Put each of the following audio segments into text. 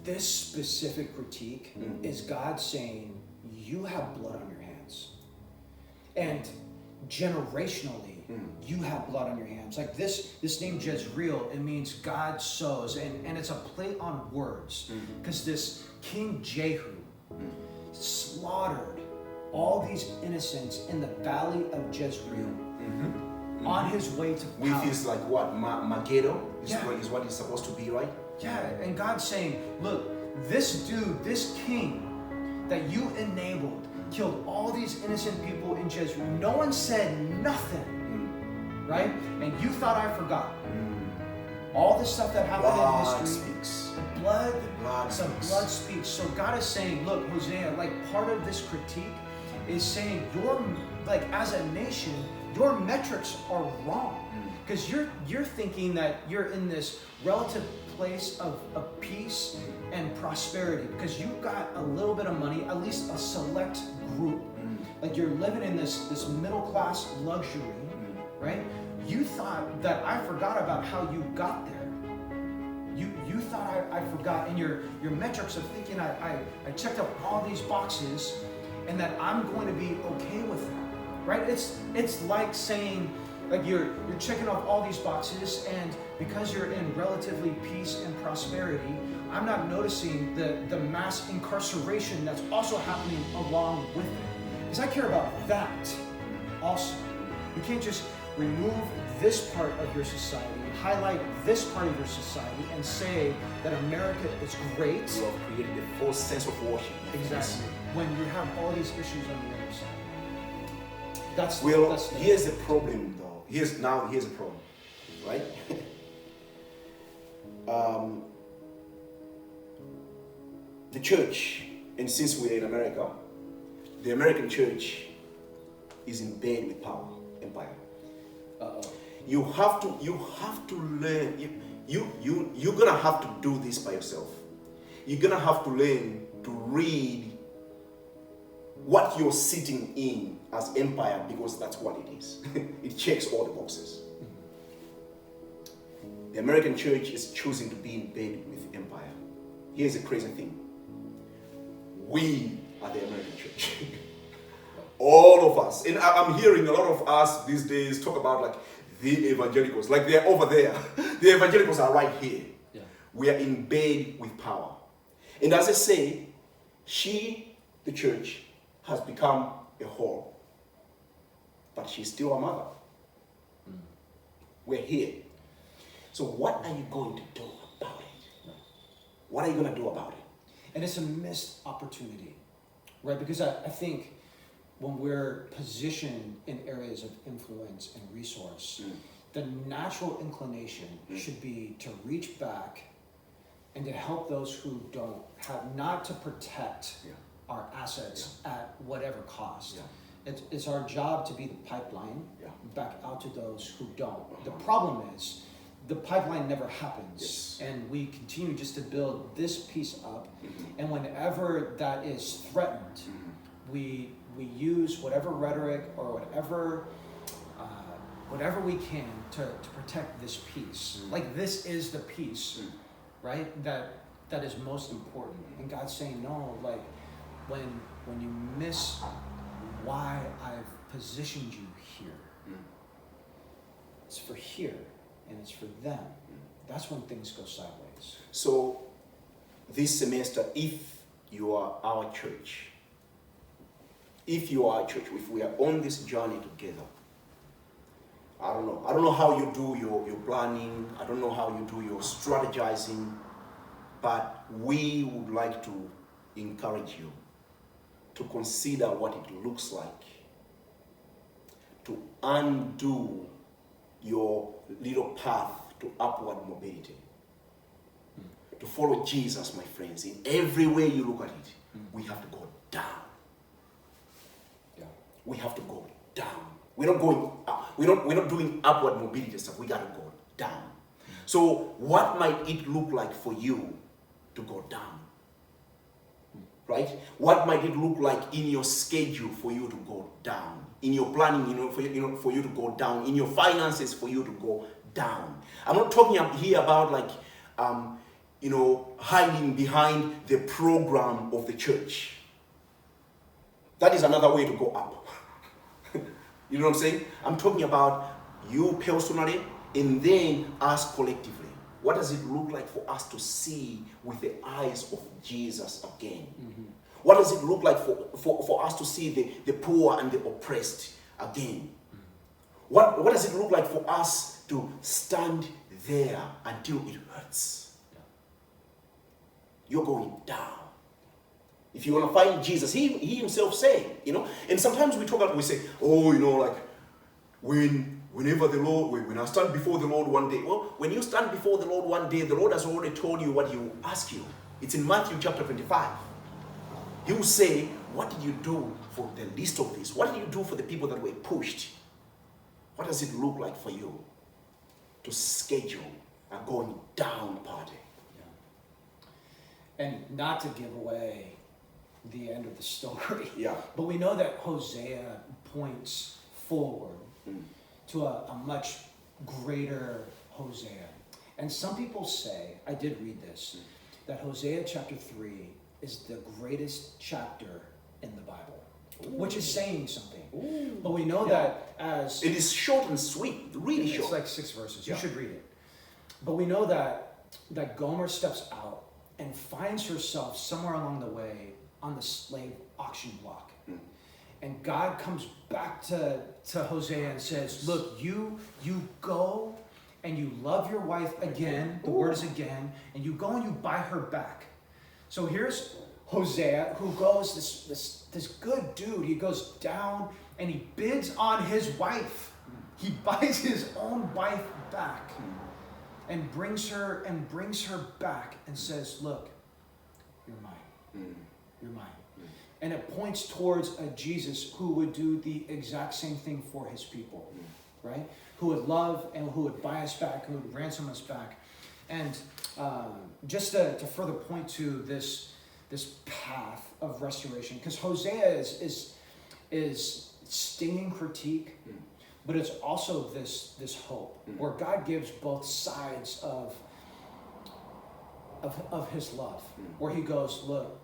this specific critique is God saying, you have blood on your hands. And generationally, you have blood on your hands. Like this name Jezreel, it means God sows, and it's a play on words. Because this King Jehu slaughtered all these innocents in the valley of Jezreel on his way to power. With his like what? Megiddo is Yeah. what it's supposed to be, right? Yeah, and God's saying, look, this dude, this king that you enabled, killed all these innocent people in Jezreel. No one said nothing, right? And you thought I forgot. All the stuff that happened in history. Speaks. The blood speaks. speaks. So God is saying, look, Hosea, like part of this critique is saying you're like as a nation, your metrics are wrong. Because you're thinking that you're in this relative place of peace and prosperity because you've got a little bit of money, at least a select group. Like you're living in this middle class luxury, right? You thought that I forgot about how you got there. You thought I forgot, and your metrics of thinking I checked up all these boxes and that I'm going to be okay with that, right? It's like saying, like you're checking off all these boxes, and because you're in relatively peace and prosperity, I'm not noticing the mass incarceration that's also happening along with it. Because I care about that also. You can't just remove this part of your society, highlight this part of your society, and say that America is great. You have created a false sense of worship. Exactly. When you have all these issues on the other side. That's here's the problem though. Here's a problem, right? The church, and since we're in America, the American church is in bed with power, empire. You have to learn. You're gonna have to do this by yourself. You're gonna have to learn to read what you're sitting in as empire, because that's what it is. It checks all the boxes. The American church is choosing to be in bed with empire. Here's the crazy thing. We are the American church. All of us. And I'm hearing a lot of us these days talk about like the evangelicals. Like they're over there. The evangelicals are right here. Yeah. We are in bed with power. And as I say, the church, has become a whore. But she's still a mother. We're here. So what are you going to do about it? What are you going to do about it? And it's a missed opportunity, right? Because I think when we're positioned in areas of influence and resource, the natural inclination should be to reach back and to help those who don't have, not to protect our assets at whatever cost. It's our job to be the pipeline back out to those who don't. The problem is, the pipeline never happens, and we continue just to build this piece up, and whenever that is threatened, we use whatever rhetoric or whatever we can to protect this piece. Like this is the piece, right? That is most important. And God's saying, no, like when you miss why I've positioned you here, it's for here. And it's for them. That's when things go sideways. So, this semester, if you are our church, if we are on this journey together, I don't know how you do your planning, I don't know how you do your strategizing, but we would like to encourage you to consider what it looks like to undo your little path to upward mobility. To follow Jesus, my friends, in every way you look at it, we have to go down. We have to go down. We're not going up. We're not doing upward mobility stuff. We got to go down. So what might it look like for you to go down? Right? What might it look like in your schedule for you to go down? In your planning, for you to go down. In your finances, for you to go down. I'm not talking here about like hiding behind the program of the church. That is another way to go up. You know what I'm saying? I'm talking about you personally and then us collectively. What does it look like for us to see with the eyes of Jesus again? Mm-hmm. What does it look like for us to see the poor and the oppressed again? Mm-hmm. What does it look like for us to stand there until it hurts? Yeah. You're going down. If you want to find Jesus, he himself said, and sometimes we say, whenever the Lord, when I stand before the Lord one day, well, when you stand before the Lord one day, the Lord has already told you what he will ask you. It's in Matthew chapter 25. He will say, what did you do for the least of this? What did you do for the people that were pushed? What does it look like for you to schedule a going down party? Yeah. And not to give away the end of the story, yeah, but we know that Hosea points forward to a much greater Hosea. And some people say, I did read this, that Hosea chapter 3 is the greatest chapter in the Bible. Ooh. Which is saying something. Ooh. But we know that as... It is short and sweet, really short. It's like 6 verses. You should read it. But we know that Gomer steps out and finds herself somewhere along the way on the slave auction block. Mm. And God comes back to Hosea and says, look, you go and you love your wife again, the word is again, and you go and you buy her back. So here's Hosea, who goes, this good dude, he goes down and he bids on his wife. He buys his own wife back and brings her back and says, look, you're mine. You're mine. And it points towards a Jesus who would do the exact same thing for his people, right? Who would love and who would buy us back, who would ransom us back. And just to further point to this path of restoration, because Hosea is stinging critique, but it's also this hope where God gives both sides of his love, where he goes, look,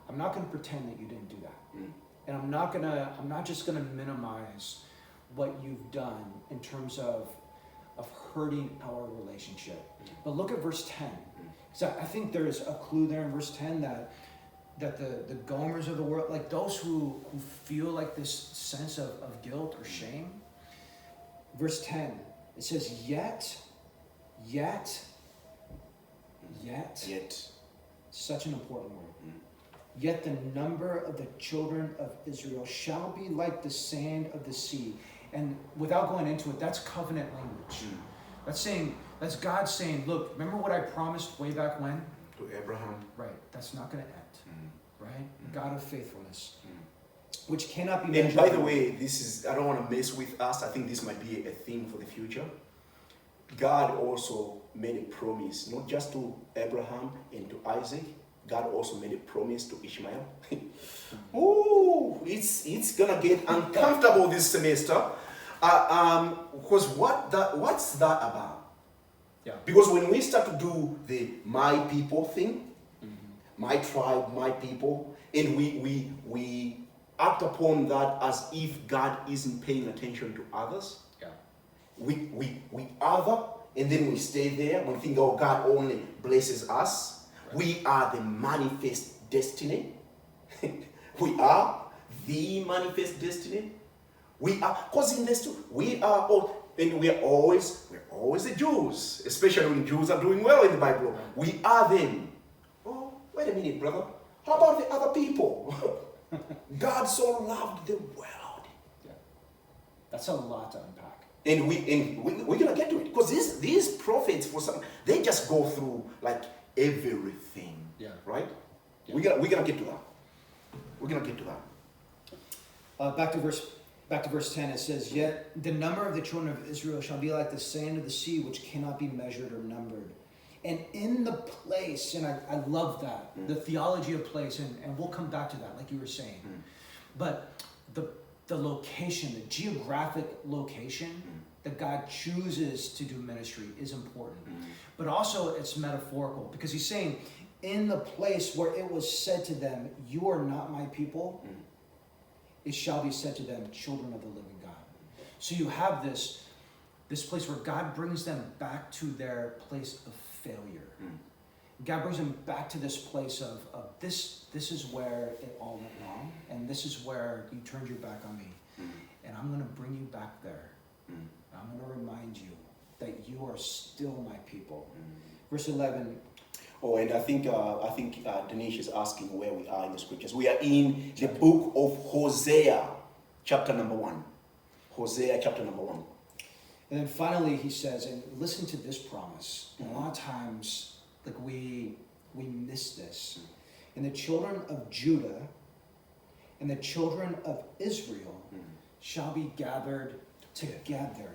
I'm not going to pretend that you didn't do that. And I'm not just going to minimize what you've done in terms of hurting our relationship. But look at verse 10. Because I think there's a clue there in verse 10 that the Gomers of the world, like those who feel like this sense of guilt or shame. Verse 10, it says, yet, such an important word. Yet the number of the children of Israel shall be like the sand of the sea. And without going into it, that's covenant language. That's God saying, look, remember what I promised way back when? To Abraham. Right. That's not going to end. Right? God of faithfulness. Which cannot be measured. And by the way, I don't want to mess with us. I think this might be a theme for the future. God also made a promise, not just to Abraham and to Isaac. God also made a promise to Ishmael. Ooh, it's gonna get uncomfortable this semester. Because what's that about? Yeah. Because when we start to do the my people thing, my tribe, my people, and we act upon that as if God isn't paying attention to others. Yeah. We other, and then we stay there. We think, oh, God only blesses us. We are the manifest destiny. We are the manifest destiny. We are, because in this too, we are all, and we're always the Jews, especially when Jews are doing well in the Bible. We are them. Oh, wait a minute, brother. How about the other people? God so loved the world. Yeah. That's a lot to unpack. And we're gonna get to it because these prophets, for some, they just go through like everything. Yeah. Right? Yeah. We're gonna get to that. We're gonna get to that. Back to verse 10. It says, "Yet the number of the children of Israel shall be like the sand of the sea, which cannot be measured or numbered." And in the place, and I love that, the theology of place, and we'll come back to that, like you were saying. But the location, the geographic location that God chooses to do ministry is important. But also it's metaphorical, because he's saying, in the place where it was said to them, you are not my people, it shall be said to them, children of the living God. So you have this place where God brings them back to their place of failure. God brings them back to this place of this is where it all went wrong, and this is where you turned your back on me. And I'm going to bring you back there. I'm going to remind you that you are still my people. Verse 11. Oh, and I think Danish is asking where we are in the scriptures. We are in the book of Hosea, chapter number 1. Hosea, chapter number 1. And then finally he says, and listen to this promise. And a lot of times, like we miss this. And the children of Judah and the children of Israel shall be gathered together.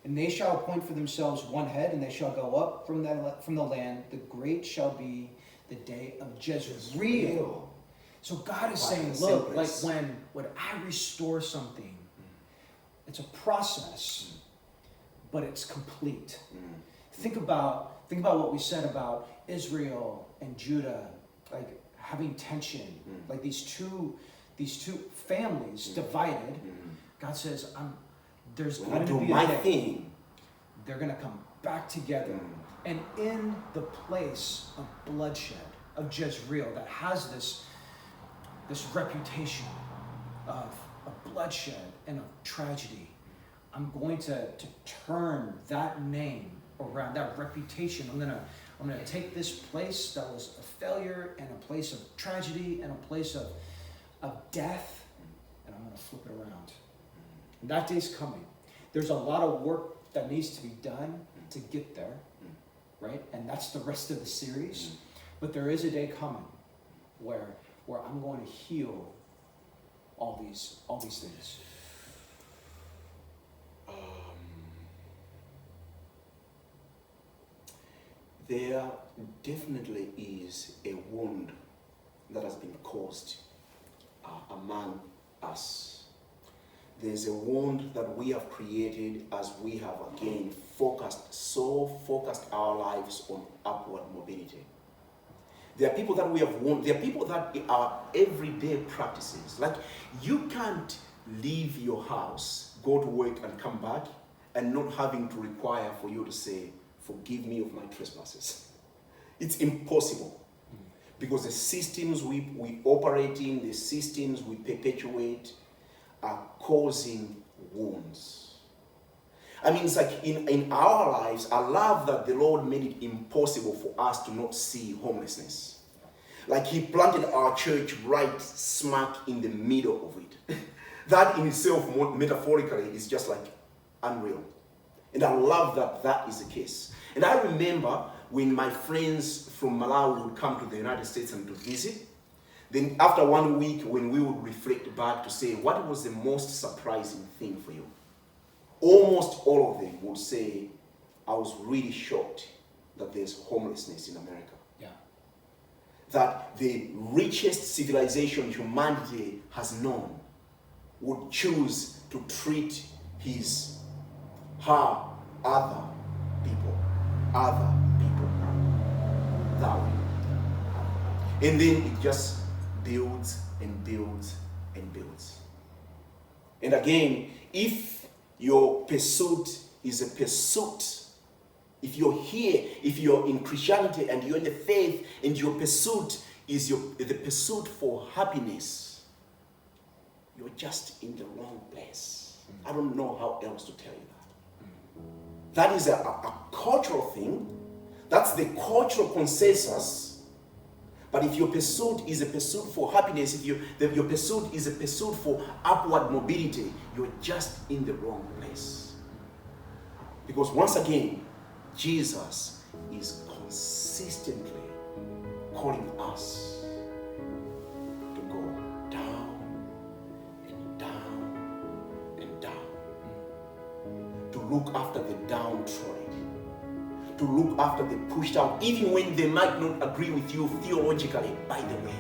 And they shall appoint for themselves one head, and they shall go up from the land. The great shall be the day of Jezreel. So God is saying, look, like when I restore something, it's a process, but it's complete. Think about what we said about Israel and Judah, like having tension, like these two families divided. God says, there's going to be a day. They're going to come back together. And in the place of bloodshed, of Jezreel, that has this reputation of bloodshed and of tragedy, I'm going to turn that name around, that reputation. I'm going to take this place that was a failure and a place of tragedy and a place of death, and I'm going to flip it around. And that day's coming. There's a lot of work that needs to be done to get there, right? And that's the rest of the series. But there is a day coming where I'm going to heal all these things. There definitely is a wound that has been caused among us. There's a wound that we have created as we have again focused our lives on upward mobility. There are people that we have wounded. There are people that are everyday practices. Like, you can't leave your house, go to work and come back, and not having to require for you to say, forgive me of my trespasses. It's impossible. Because the systems we operate in, the systems we perpetuate, are causing wounds. I mean, it's like in our lives, I love that the Lord made it impossible for us to not see homelessness. Like, he planted our church right smack in the middle of it. That in itself, metaphorically, is just like unreal. And I love that is the case. And I remember when my friends from Malawi would come to the United States and to visit, then after 1 week, when we would reflect back to say, what was the most surprising thing for you? Almost all of them would say, I was really shocked that there's homelessness in America. Yeah. That the richest civilization humanity has known would choose to treat her other people that way. And then it just builds and builds and builds. And again, if your pursuit is a pursuit, if you're here, if you're in Christianity and you're in the faith, and your pursuit is the pursuit for happiness, you're just in the wrong place. I don't know how else to tell you that. That is a cultural thing. That's the cultural consensus. But if your pursuit is a pursuit for happiness, if your pursuit is a pursuit for upward mobility, you're just in the wrong place. Because once again, Jesus is consistently calling us to go down and down and down. To look after the downtrodden. To look after the pushed out, even when they might not agree with you theologically, by the way.